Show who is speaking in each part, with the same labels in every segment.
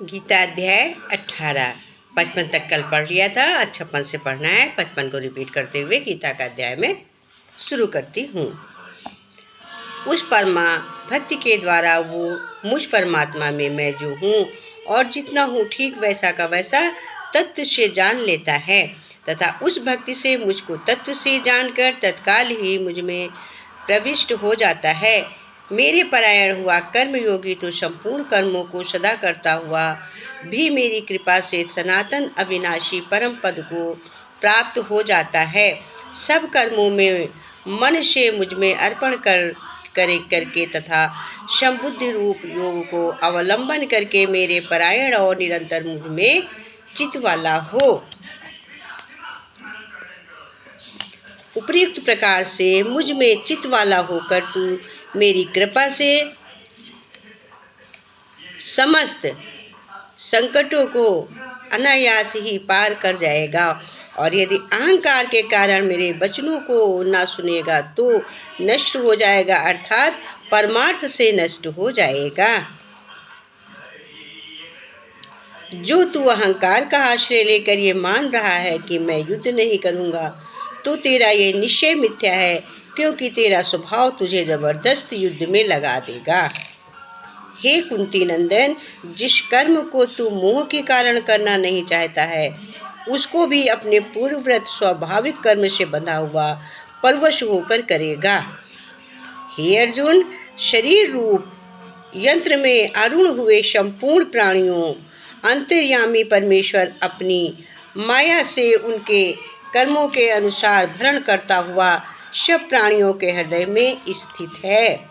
Speaker 1: गीता अध्याय 18। 55 तक कल पढ़ लिया था, 56 से पढ़ना है। 55 को रिपीट करते हुए गीता का अध्याय में शुरू करती हूँ। उस परमा भक्ति के द्वारा वो मुझ परमात्मा में मैं जो हूँ और जितना हूँ ठीक वैसा का वैसा तत्व से जान लेता है तथा उस भक्ति से मुझको तत्व से जानकर तत्काल ही मुझ में प्रविष्ट हो जाता है। मेरे परायण हुआ कर्मयोगी तो संपूर्ण कर्मों को सदा करता हुआ भी मेरी कृपा से सनातन अविनाशी परम पद को प्राप्त हो जाता है। सब कर्मों में मन से मुझ में अर्पण करके तथा संबुद्धि रूप योग को अवलंबन करके मेरे परायण और निरंतर मुझ में चित्त वाला हो। उपयुक्त प्रकार से मुझ में चित्त वाला होकर तू मेरी कृपा से समस्त संकटों को अनायास ही पार कर जाएगा और यदि अहंकार के कारण मेरे वचनों को ना सुनेगा तो नष्ट हो जाएगा, अर्थात परमार्थ से नष्ट हो जाएगा। जो तू अहंकार का आश्रय लेकर ये मान रहा है कि मैं युद्ध नहीं करूँगा तो तेरा ये निश्चय मिथ्या है, क्योंकि तेरा स्वभाव तुझे जबरदस्त युद्ध में लगा देगा। हे कुंती नंदन, जिस कर्म को तू मोह के कारण करना नहीं चाहता है उसको भी अपने पूर्वव्रत स्वाभाविक कर्म से बंधा हुआ परवश होकर करेगा। हे अर्जुन, शरीर रूप यंत्र में आरूढ़ हुए संपूर्ण प्राणियों अंतर्यामी परमेश्वर अपनी माया से उनके कर्मों के अनुसार भरण करता हुआ सब प्राणियों के हृदय में स्थित है।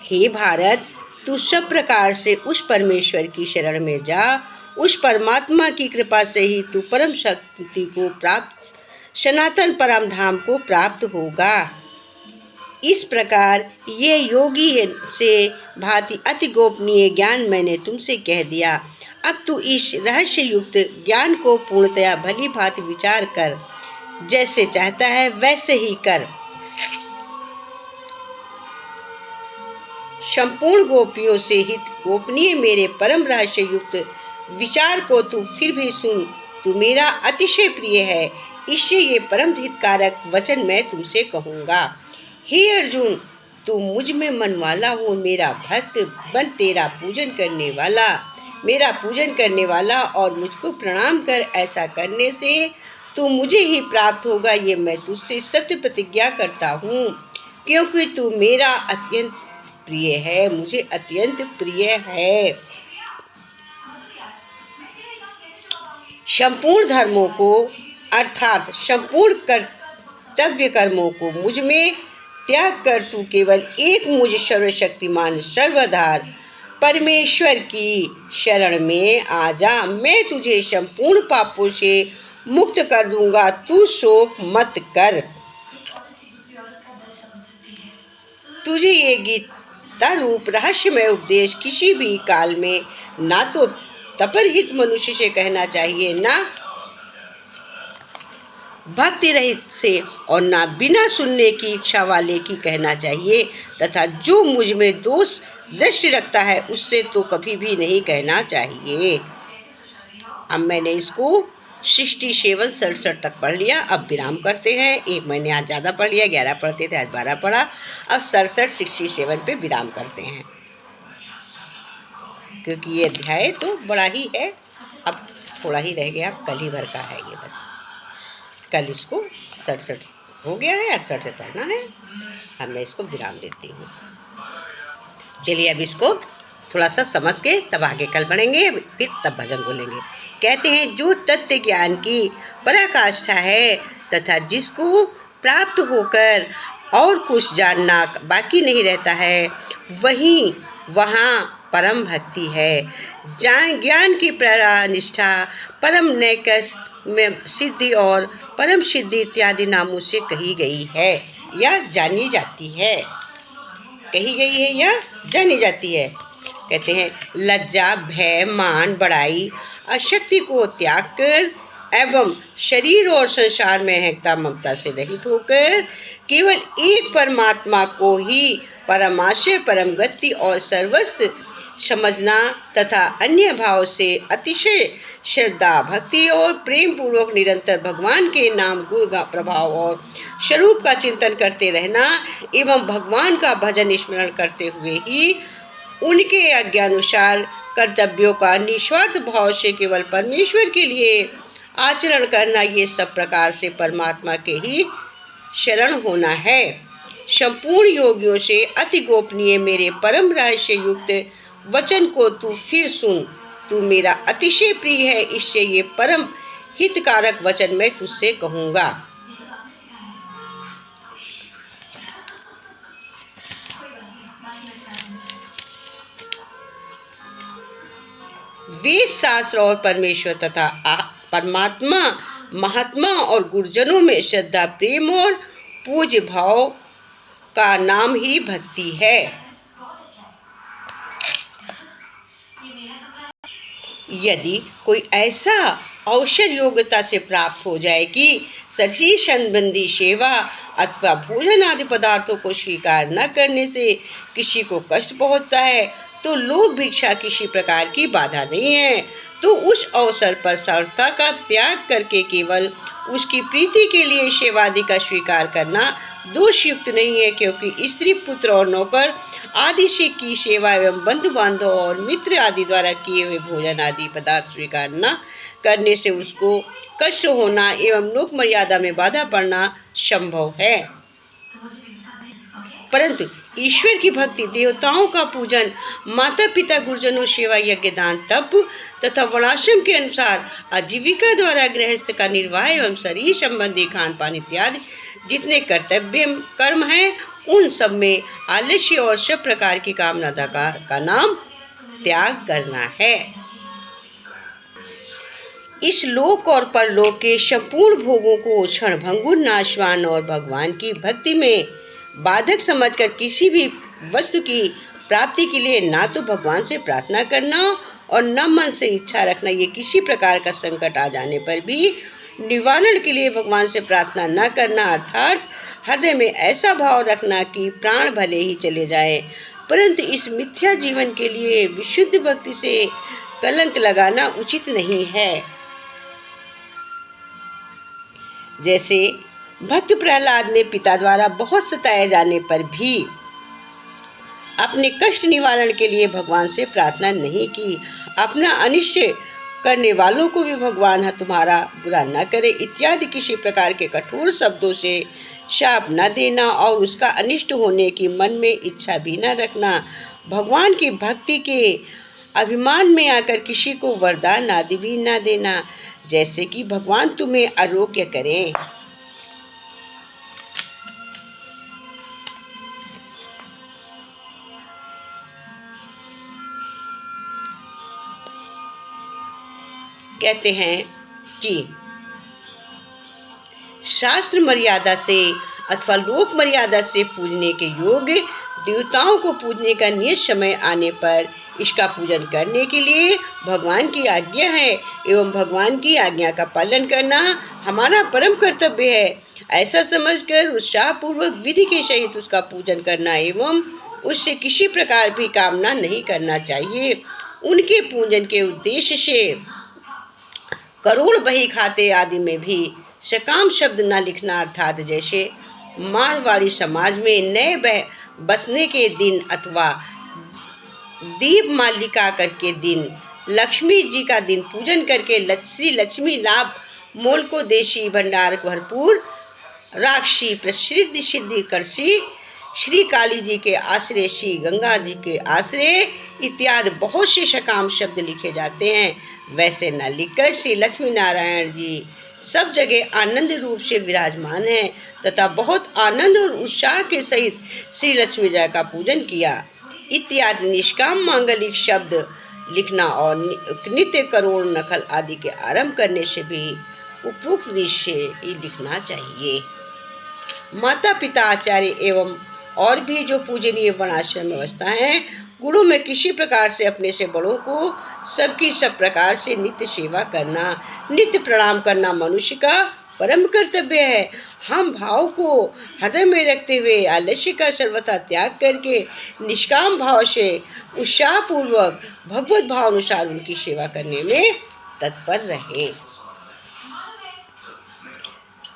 Speaker 1: हे भारत, तू सब प्रकार से उस परमेश्वर की शरण में जा। उस परमात्मा की कृपा से ही तू परम शक्ति को प्राप्त सनातन परम धाम को प्राप्त होगा। इस प्रकार ये योगी से भांति अति गोपनीय ज्ञान मैंने तुमसे कह दिया। अब तू इस रहस्य युक्त ज्ञान को पूर्णतया भली भांति विचार कर, जैसे चाहता है वैसे ही कर। संपूर्ण गोपियों से हित गोपनीय मेरे परम रहस्य युक्त विचार को तू फिर भी सुन। तू मेरा अतिशय प्रिय है, इससे ये परम हितकारक वचन मैं तुमसे कहूँगा। हे अर्जुन, तू मुझ में मन वाला हो, मेरा भक्त बन, मेरा पूजन करने वाला और मुझको प्रणाम कर। ऐसा करने से तू मुझे ही प्राप्त होगा, ये मैं तुझसे सत्य प्रतिज्ञा करता हूँ, क्योंकि तू मेरा अत्यंत प्रिय है, मुझे अत्यंत प्रिय है। संपूर्ण धर्मों को अर्थात संपूर्ण कर्तव्य कर्मों को मुझ में त्याग कर तू केवल एक मुझ सर्वशक्तिमान सर्वधार परमेश्वर की शरण में आ जा। मैं तुझे संपूर्ण पापों से मुक्त कर दूंगा, तू शोक मत कर। तुझे ये गीता रूप रहस्यमय उपदेश किसी भी काल में ना तो तपरहित मनुष्य से कहना चाहिए, ना भक्ति रहित से और ना बिना सुनने की इच्छा वाले की कहना चाहिए, तथा जो मुझ में दोष दृष्टि रखता है उससे तो कभी भी नहीं कहना चाहिए। अब मैंने इसको 67 तक पढ़ लिया। अब विराम करते हैं। एक मैंने आज ज़्यादा पढ़ लिया, 11 पढ़ते थे, आज 12 पढ़ा। अब 67 पे विराम करते हैं, क्योंकि ये अध्याय तो बड़ा ही है। अब थोड़ा ही रह गया, कल ही भर का है ये, बस कल इसको 67 हो गया है, 68 से पढ़ना है। अब मैं इसको विराम देती हूँ। चलिए अब इसको थोड़ा सा समझ के तब आगे कल बढ़ेंगे, फिर तब भजन बोलेंगे। कहते हैं, जो तत्व ज्ञान की पराकाष्ठा है तथा जिसको प्राप्त होकर और कुछ जानना बाकी नहीं रहता है, वहीं वहाँ परम भक्ति है। ज्ञान की प्रानिष्ठा परम नैकस में सिद्धि और परम सिद्धि इत्यादि नामों से कही गई है या जानी जाती है। कही गई है या जानी जाती है। कहते हैं, लज्जा, भय, मान, बड़ाई, अशक्ति को त्याग कर एवं शरीर और संसार में अहंता ममता से रहित होकर केवल एक परमात्मा को ही परमाशय, परम गति और सर्वस्व समझना तथा अन्य भाव से अतिशय श्रद्धा, भक्ति और प्रेम पूर्वक निरंतर भगवान के नाम, गुण, प्रभाव और स्वरूप का चिंतन करते रहना एवं भगवान का भजन स्मरण करते हुए ही उनके आज्ञानुसार कर्तव्यों का निस्वार्थ भाव से केवल परमेश्वर के लिए आचरण करना, ये सब प्रकार से परमात्मा के ही शरण होना है। संपूर्ण योगियों से अति गोपनीय मेरे परम रहस्य युक्त वचन को तू फिर सुन। तू मेरा अतिशय प्रिय है, इससे ये परम हितकारक वचन मैं तुझसे कहूँगा। वेद शास्त्र और परमेश्वर तथा परमात्मा, महात्मा और गुरुजनों में श्रद्धा, प्रेम और पूज्य भाव का नाम ही भक्ति है। यदि कोई ऐसा अवसर योग्यता से प्राप्त हो जाए कि शरीर संबंधी सेवा अथवा भोजन आदि पदार्थों को स्वीकार न करने से किसी को कष्ट पहुंचता है, तो लोक भिक्षा किसी प्रकार की बाधा नहीं है। तो उस अवसर पर सर्वथा का त्याग करके केवल उसकी प्रीति के लिए सेवादि का स्वीकार करना दोषयुक्त नहीं है, क्योंकि स्त्री, पुत्र और नौकर आदि से की सेवा एवं बंधु बांधव और मित्र आदि द्वारा किए हुए भोजन आदि पदार्थ स्वीकार न करने से उसको कष्ट होना एवं लोक मर्यादा में बाधा पड़ना संभव है। परंतु ईश्वर की भक्ति, देवताओं का पूजन, माता पिता, गुरुजनों सेवा, यज्ञ, दान, तप तथा वर्णाश्रम के अनुसार आजीविका द्वारा गृहस्थ का निर्वाह एवं शरीर संबंधी खान पान इत्यादि जितने कर्तव्य कर्म हैं, उन सब में आलस्य और सब प्रकार की कामना का नाम त्याग करना है। इस लोक और परलोक के संपूर्ण भोगों को क्षणभंगुर, नाशवान और भगवान की भक्ति में बाधक समझकर किसी भी वस्तु की प्राप्ति के लिए ना तो भगवान से प्रार्थना करना और न मन से इच्छा रखना, ये किसी प्रकार का संकट आ जाने पर भी निवारण के लिए भगवान से प्रार्थना न करना, अर्थात हृदय में ऐसा भाव रखना कि प्राण भले ही चले जाए परंतु इस मिथ्या जीवन के लिए विशुद्ध भक्ति से कलंक लगाना उचित नहीं है। जैसे भक्त प्रहलाद ने पिता द्वारा बहुत सताए जाने पर भी अपने कष्ट निवारण के लिए भगवान से प्रार्थना नहीं की, अपना अनिष्ट करने वालों को भी भगवान तुम्हारा बुरा न करे इत्यादि किसी प्रकार के कठोर शब्दों से शाप न देना और उसका अनिष्ट होने की मन में इच्छा भी न रखना, भगवान की भक्ति के अभिमान में आकर किसी को वरदान आदि भी न देना, जैसे कि भगवान तुम्हें आरोग्य करें। कहते हैं कि शास्त्र मर्यादा से अथवा लोक मर्यादा से पूजने के योग्य देवताओं को पूजने का नियत समय आने पर इसका पूजन करने के लिए भगवान की आज्ञा है एवं भगवान की आज्ञा का पालन करना हमारा परम कर्तव्य है। ऐसा समझकर उत्साहपूर्वक विधि के सहित उसका पूजन करना एवं उससे किसी प्रकार भी कामना नहीं करना चाहिए। उनके पूजन के उद्देश्य से करोड़ बही खाते आदि में भी सकाम शब्द न लिखना, अर्थात जैसे मारवाड़ी समाज में नए बसने के दिन अथवा दीप मालिका करके दिन, लक्ष्मी जी का दिन पूजन करके श्री लक्ष्मी लाभ मोल को देशी भंडार भरपूर राक्षी प्रसिद्ध सिद्धि करसी, श्री काली जी के आश्रय, श्री गंगा जी के आश्रय इत्यादि बहुत से सकाम शब्द लिखे जाते हैं। वैसे न लिखकर श्री लक्ष्मी नारायण जी सब जगह आनंद रूप से विराजमान हैं तथा बहुत आनंद और उत्साह के सहित श्री लक्ष्मी जी का पूजन किया इत्यादि निष्काम मांगलिक शब्द लिखना और नित्य करोड़ नखल आदि के आरंभ करने से भी उपयुक्त दृश्य ही लिखना चाहिए। माता पिता, आचार्य एवं और भी जो पूजनीय वर्णाश्रम व्यवस्था हैं, गुणों में किसी प्रकार से अपने से बड़ों को सबकी सब प्रकार से नित्य सेवा करना, नित्य प्रणाम करना मनुष्य का परम कर्तव्य है। हम भाव को हृदय में रखते हुए आलस्य का सर्वथा त्याग करके निष्काम भाव से उत्साहपूर्वक भगवत भाव अनुसार उनकी सेवा करने में तत्पर रहें।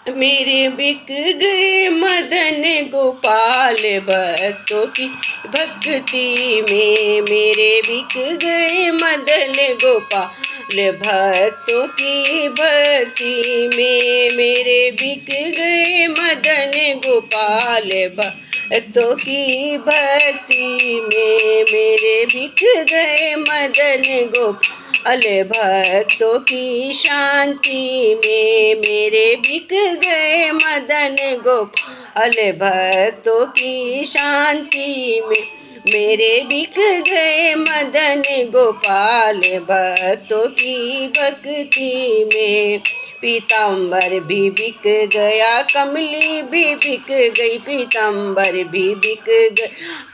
Speaker 1: मेरे बिक गए मदन गोपाल भक्तों की भक्ति में, मेरे बिक गए मदन गोपाल भक्तों की भक्ति में, मेरे बिक गए मदन गोपाल भक्तों की भक्ति में, मेरे बिक गए मदन गोपाल भक्तों की शांति में, मेरे बिक गए मदन गोपाल भक्तों की शांति में, मेरे बिक गए मदन गोपाल भक्तों की भक्ति में। पीताम्बर भी बिक गया, कमली भी बिक गई, पीताम्बर भी बिक गई,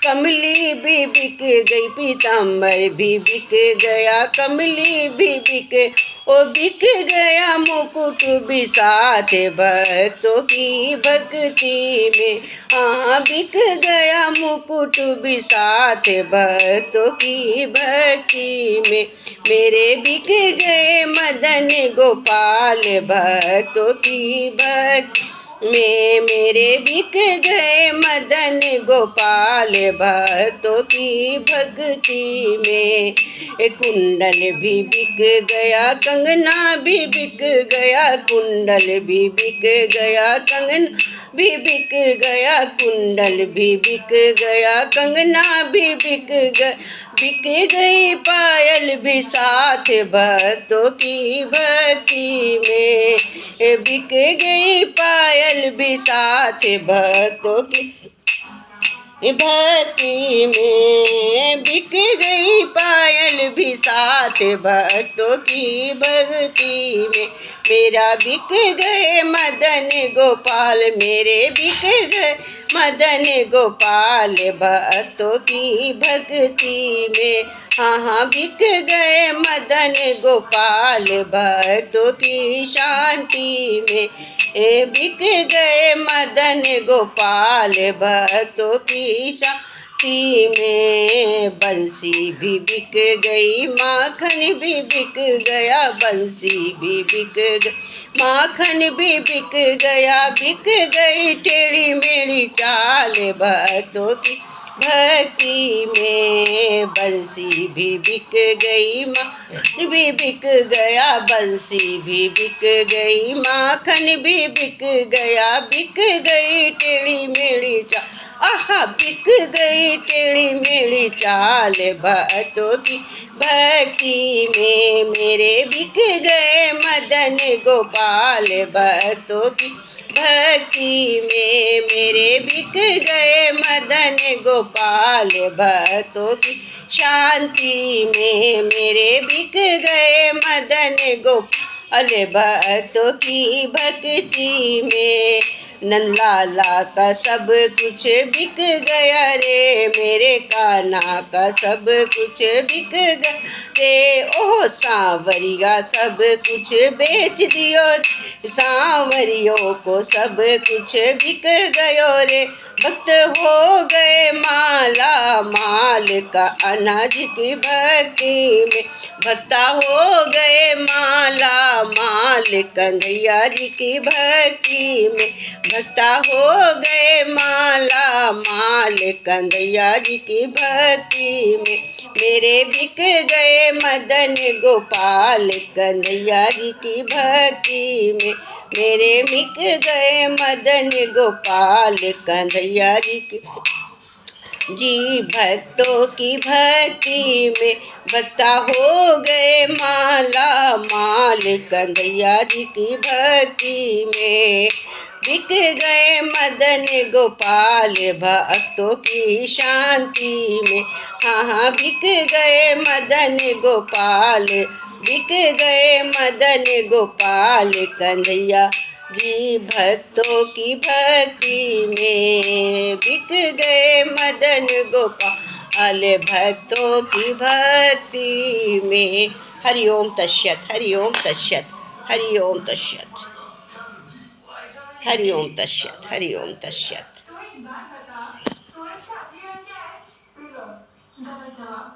Speaker 1: कमली भी बिक गई, पीताम्बर भी बिक गया, कमली भी बिक, ओ बिक गया मुकुट भी साथ भक्तों की भक्ति में। हाँ, बिक गया मुकुट भी साथ भक्तों की भक्ति में, मेरे बिक गए मदन गोपाल भक्तों की भक्ति में, मेरे बिक गए मदन गोपाल भक्तों की भक्ति में। कुंडल भी बिक गया, कंगना भी बिक गया, कुंडल भी बिक गया, कंगना भी बिक गया, कुंडल भी बिक गया, कंगना भी बिक गया, बिक गई पायल भी साथ भक्तों की भक्ति में, बिक गई पायल भी साथ भक्तों की भक्ति में, बिक गई पायल भी साथ भक्तों की भक्ति में। मेरा बिक गए मदन गोपाल, मेरे बिक गए मदन गोपाल भक्तों की भक्ति में। हाँ हाँ, बिक गए मदन गोपाल भक्तों की शांति में, बिक गए मदन गोपाल भक्तों की शांति में। बंसी भी बिक गई, माखन भी बिक गया, बंसी भी बिक गई, माखन भी बिक गया, बिक गई टेढ़ी मेढ़ी चाल भक्तों की भक्ति में। बंसी भी बिक गई, माखन भी बिक गया, बंसी भी बिक गई, माखन भी बिक गया, बिक गई टेढ़ी मेढ़ी चाल, आहा बिक गई टेढ़ी मेढ़ी चाल भक्तों की भक्ति में। मेरे बिक गए मदन गोपाल भक्तों की भक्ति में, मेरे बिक गए मदन गोपाल भक्तों की शांति में, मेरे बिक गए मदन गोपाल भक्तों की भक्ति में। नंदलाला का सब कुछ बिक गया रे, मेरे कान्हा का सब कुछ बिक गया रे, ओ सांवरिया सब कुछ बेच दियो, सांवरियों को सब कुछ बिक गयो रे। भक्त हो गए माला माल का अनाज की भक्ति में, भक्ता हो गए माला माल कन्हैया जी की भक्ति में, भक्ता हो गए माला माल कन्हैया जी की भक्ति में। मेरे बिक गए मदन गोपाल कन्हैया जी की भक्ति में, मेरे बिक गए मदन गोपाल कन्हैया जी की जी भक्तों की भक्ति में। भक्ता हो गए माला माल कन्हैया जी की भक्ति में, बिक गए मदन गोपाल भक्तों की शांति में। हाँ हाँ, बिक गए मदन गोपाल, बिक गए मदन गोपाल कन्हैया जी भक्तों की भक्ति में, बिक गए मदन गोपाल भक्तों की भक्ति में। हरि ओम तस्सत, हरि ओम तस्सत, हरि ओम तस्सत। हरि ओम तस्सत, हरि ओम तस्सत।
Speaker 2: तो एक बात बता, सूरज का असली रंग क्या है? पीला। गलत जवाब।